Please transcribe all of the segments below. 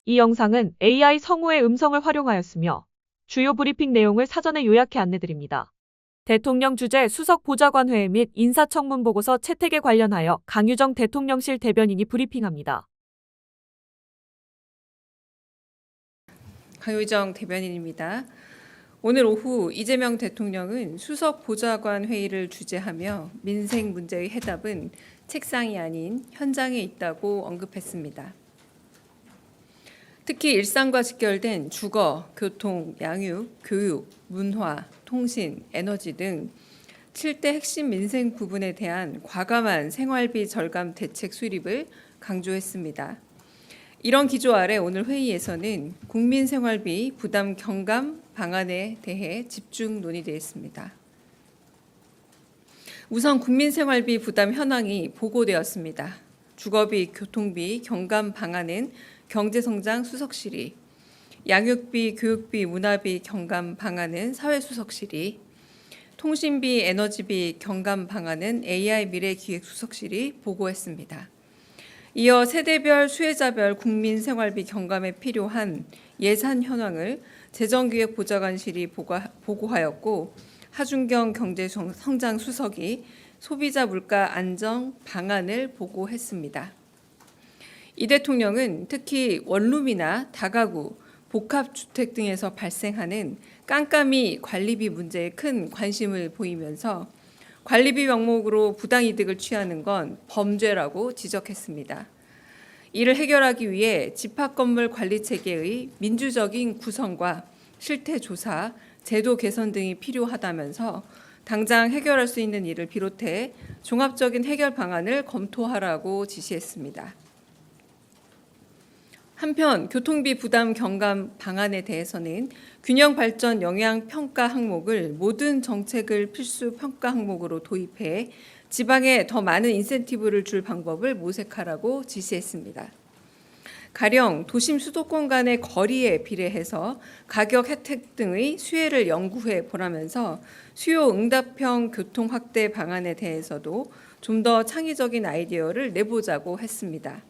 이 영상은 AI 성우의 음성을 활용하였으며 주요 브리핑 내용을 사전에 요약해 안내드립니다. 대통령 주재 수석 보좌관회의 및 인사청문 보고서 채택에 관련하여 강유정 대통령실 대변인이 브리핑합니다. 강유정 대변인입니다. 오늘 오후 이재명 대통령은 수석 보좌관 회의를 주재하며 민생 문제의 해답은 책상이 아닌 현장에 있다고 언급했습니다. 특히 일상과 직결된 주거, 교통, 양육, 교육, 문화, 통신, 에너지 등 7대 핵심 민생 부분에 대한 과감한 생활비 절감 대책 수립을 강조했습니다. 이런 기조 아래 오늘 회의에서는 국민 생활비 부담 경감 방안에 대해 집중 논의되었습니다. 우선 국민 생활비 부담 현황이 보고되었습니다. 주거비, 교통비 경감 방안은 경제성장 수석실이, 양육비, 교육비, 문화비 경감 방안은 사회수석실이, 통신비, 에너지비 경감 방안은 AI 미래기획수석실이 보고했습니다. 이어 세대별 수혜자별 국민 생활비 경감에 필요한 예산 현황을 재정기획보좌관실이 보고하였고 하준경 경제성장수석이 소비자 물가 안정 방안을 보고했습니다. 이 대통령은 특히 원룸이나 다가구, 복합주택 등에서 발생하는 깜깜이 관리비 문제에 큰 관심을 보이면서 관리비 명목으로 부당이득을 취하는 건 범죄라고 지적했습니다. 이를 해결하기 위해 집합건물 관리체계의 민주적인 구성과 실태조사, 제도 개선 등이 필요하다면서 당장 해결할 수 있는 일을 비롯해 종합적인 해결 방안을 검토하라고 지시했습니다. 한편 교통비 부담 경감 방안에 대해서는 균형 발전 영향 평가 항목을 모든 정책을 필수 평가 항목으로 도입해 지방에 더 많은 인센티브를 줄 방법을 모색하라고 지시했습니다. 가령 도심 수도권 간의 거리에 비례해서 가격 혜택 등의 수혜를 연구해 보라면서 수요 응답형 교통 확대 방안에 대해서도 좀 더 창의적인 아이디어를 내보자고 했습니다.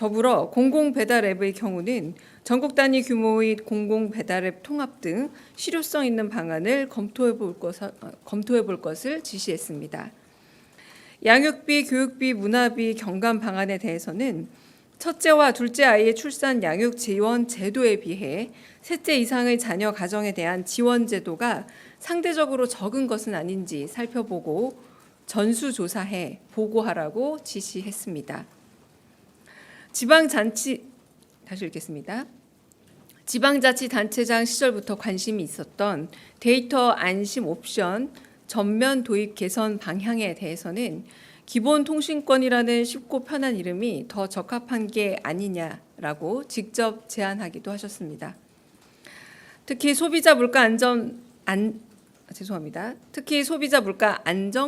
더불어 공공배달앱의 경우는 전국 단위 규모의 공공배달앱 통합 등 실효성 있는 방안을 검토해 볼 것을 지시했습니다. 양육비, 교육비, 문화비 경감 방안에 대해서는 첫째와 둘째 아이의 출산 양육 지원 제도에 비해 셋째 이상의 자녀 가정에 대한 지원 제도가 상대적으로 적은 것은 아닌지 살펴보고 전수조사해 보고하라고 지시했습니다. 다시 읽겠습니다. 지방자치단체장 시절부터 관심이 있었던 데이터 안심 옵션 전면 도입 개선 방향에 대해서는 기본통신권이라는 쉽고 편한 이름이 더 적합한 게 아니냐라고 직접 제안하기도 하셨습니다. 특히 소비자 물가 안정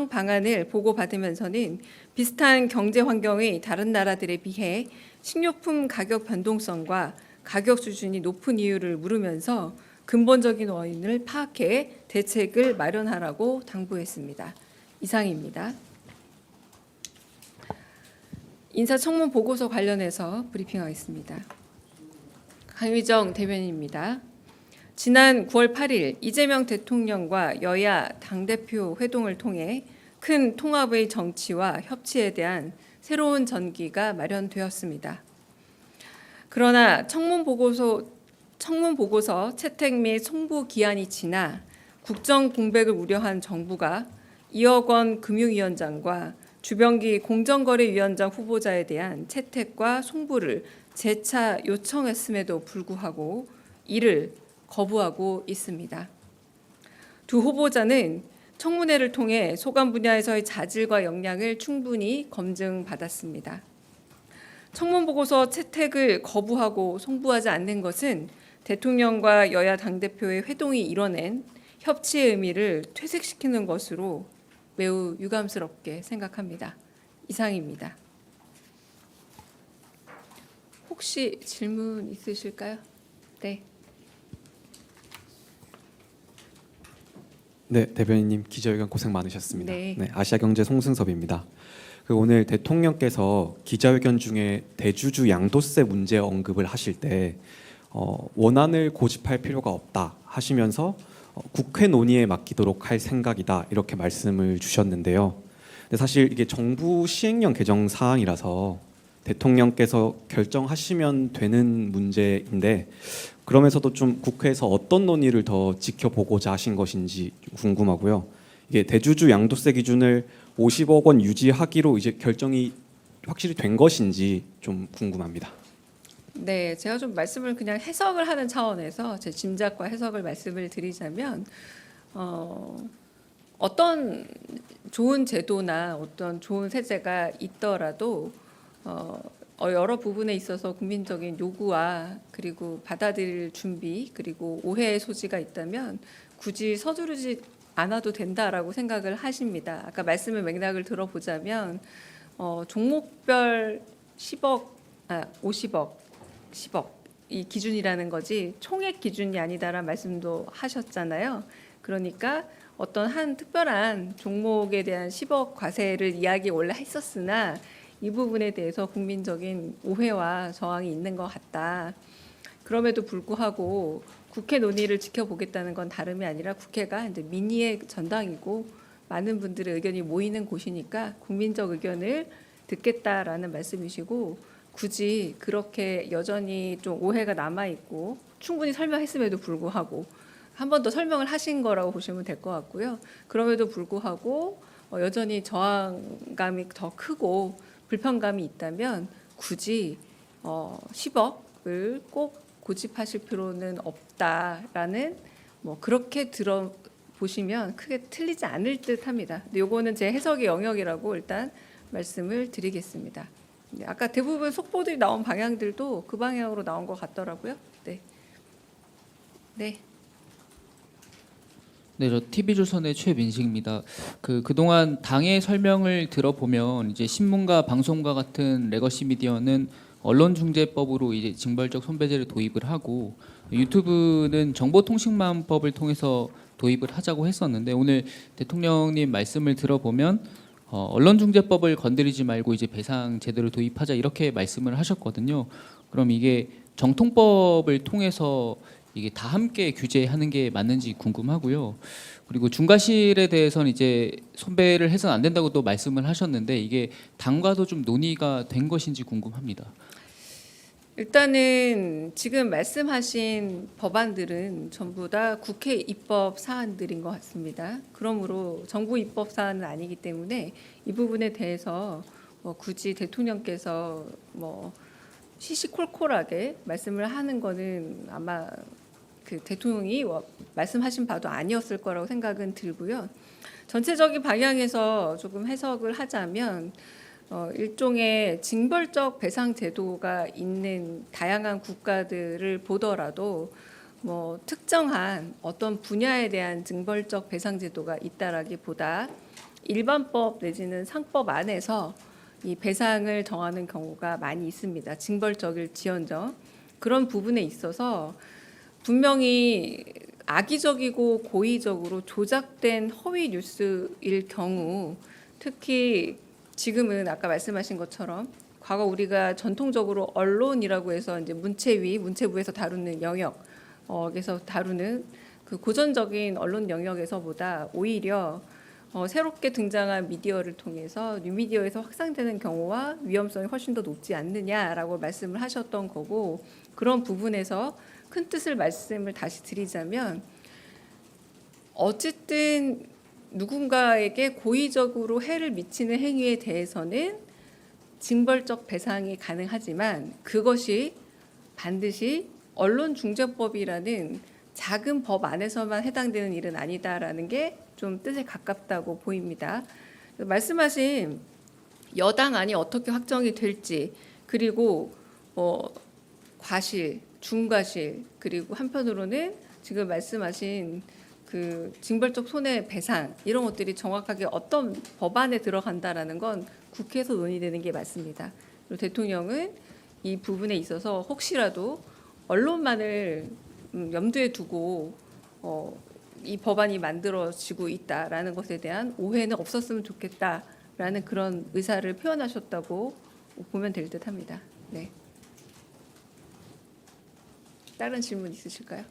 방안을 보고받으면서는 비슷한 경제 환경의 다른 나라들에 비해 식료품 가격 변동성과 가격 수준이 높은 이유를 물으면서 근본적인 원인을 파악해 대책을 마련하라고 당부했습니다. 이상입니다. 인사청문 보고서 관련해서 브리핑하겠습니다. 강유정 대변인입니다. 지난 9월 8일 이재명 대통령과 여야 당대표 회동을 통해 큰 통합의 정치와 협치에 대한 새로운 전기가 마련되었습니다. 그러나 청문 보고서 채택 및 송부 기한이 지나 국정 공백을 우려한 정부가 이억원 금융위원장과 주병기 공정거래위원장 후보자에 대한 채택과 송부를 재차 요청했음에도 불구하고 이를 거부하고 있습니다. 두 후보자는 청문회를 통해 소관 분야에서의 자질과 역량을 충분히 검증받았습니다. 청문 보고서 채택을 거부하고 송부하지 않는 것은 대통령과 여야 당대표의 회동이 이뤄낸 협치의 의미를 퇴색시키는 것으로 매우 유감스럽게 생각합니다. 이상입니다. 혹시 질문 있으실까요? 네. 네, 대변인님 기자회견 고생 많으셨습니다. 네. 아시아경제 송승섭입니다. 오늘 대통령께서 기자회견 중에 대주주 양도세 문제 언급을 하실 때 원안을 고집할 필요가 없다 하시면서 국회 논의에 맡기도록 할 생각이다 이렇게 말씀을 주셨는데요. 근데 사실 이게 정부 시행령 개정 사항이라서 대통령께서 결정하시면 되는 문제인데 그러면서도 좀 국회에서 어떤 논의를 더 지켜보고자 하신 것인지 궁금하고요. 이게 대주주 양도세 기준을 50억 원 유지하기로 이제 결정이 확실히 된 것인지 좀 궁금합니다. 네, 제가 좀 말씀을 그냥 해석을 하는 차원에서 제 짐작과 해석을 말씀을 드리자면 어떤 좋은 제도나 어떤 좋은 세제가 있더라도 여러 부분에 있어서 국민적인 요구와 그리고 받아들일 준비 그리고 오해의 소지가 있다면 굳이 서두르지 않아도 된다라고 생각을 하십니다. 아까 말씀의 맥락을 들어보자면 종목별 50억, 10억 이 기준이라는 거지 총액 기준이 아니다라는 말씀도 하셨잖아요. 그러니까 어떤 한 특별한 종목에 대한 10억 과세를 이야기 원래 했었으나 이 부분에 대해서 국민적인 오해와 저항이 있는 것 같다. 그럼에도 불구하고 국회 논의를 지켜보겠다는 건 다름이 아니라 국회가 이제 민의의 전당이고 많은 분들의 의견이 모이는 곳이니까 국민적 의견을 듣겠다라는 말씀이시고 굳이 그렇게 여전히 좀 오해가 남아 있고 충분히 설명했음에도 불구하고 한 번 더 설명을 하신 거라고 보시면 될 것 같고요. 그럼에도 불구하고 여전히 저항감이 더 크고 불편감이 있다면 굳이 10억을 꼭 고집하실 필요는 없다라는 그렇게 들어보시면 크게 틀리지 않을 듯합니다. 근데 요거는 제 해석의 영역이라고 일단 말씀을 드리겠습니다. 네, 아까 대부분 속보들이 나온 방향들도 그 방향으로 나온 것 같더라고요. 네. 네. 네, 저 TV조선의 최민식입니다. 그동안 당의 설명을 들어보면 이제 신문과 방송과 같은 레거시 미디어는 언론중재법으로 이제 징벌적 손배제를 도입을 하고 유튜브는 정보통신망법을 통해서 도입을 하자고 했었는데 오늘 대통령님 말씀을 들어보면 언론중재법을 건드리지 말고 이제 배상 제도를 도입하자 이렇게 말씀을 하셨거든요. 그럼 이게 정통법을 통해서 이게 다 함께 규제하는 게 맞는지 궁금하고요. 그리고 중과실에 대해서는 이제 손배를 해서는 안 된다고 또 말씀을 하셨는데 이게 당과도 좀 논의가 된 것인지 궁금합니다. 일단은 지금 말씀하신 법안들은 전부 다 국회 입법 사안들인 것 같습니다. 그러므로 정부 입법 사안은 아니기 때문에 이 부분에 대해서 굳이 대통령께서 시시콜콜하게 말씀을 하는 거는 아마 그 대통령이 말씀하신 바도 아니었을 거라고 생각은 들고요. 전체적인 방향에서 조금 해석을 하자면 일종의 징벌적 배상 제도가 있는 다양한 국가들을 보더라도 특정한 어떤 분야에 대한 징벌적 배상 제도가 있다라기보다 일반법 내지는 상법 안에서 이 배상을 정하는 경우가 많이 있습니다. 징벌적일지언정 그런 부분에 있어서 분명히 악의적이고 고의적으로 조작된 허위 뉴스일 경우 특히 지금은 아까 말씀하신 것처럼 과거 우리가 전통적으로 언론이라고 해서 이제 문체위, 문체부에서 다루는 영역에서 다루는 그 고전적인 언론 영역에서보다 오히려 새롭게 등장한 미디어를 통해서 뉴미디어에서 확산되는 경우와 위험성이 훨씬 더 높지 않느냐라고 말씀을 하셨던 거고 그런 부분에서 큰 뜻을 말씀을 다시 드리자면 어쨌든 누군가에게 고의적으로 해를 미치는 행위에 대해서는 징벌적 배상이 가능하지만 그것이 반드시 언론중재법이라는 작은 법 안에서만 해당되는 일은 아니다라는 게 좀 뜻에 가깝다고 보입니다. 말씀하신 여당안이 어떻게 확정이 될지 그리고 과실, 중과실 그리고 한편으로는 지금 말씀하신 그 징벌적 손해배상 이런 것들이 정확하게 어떤 법안에 들어간다라는 건 국회에서 논의되는 게 맞습니다. 그리고 대통령은 이 부분에 있어서 혹시라도 언론만을 염두에 두고 이 법안이 만들어지고 있다라는 것에 대한 오해는 없었으면 좋겠다. 라는 그런 의사를 표현하셨다고 보면 될 듯합니다. 네. 다른 질문 있으실까요?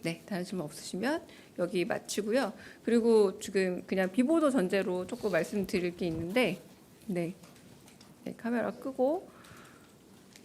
네, 다른 질문 없으시면 여기 마치고요. 그리고 지금 그냥 비보도 전제로 조금 말씀드릴 게 있는데, 네, 카메라 끄고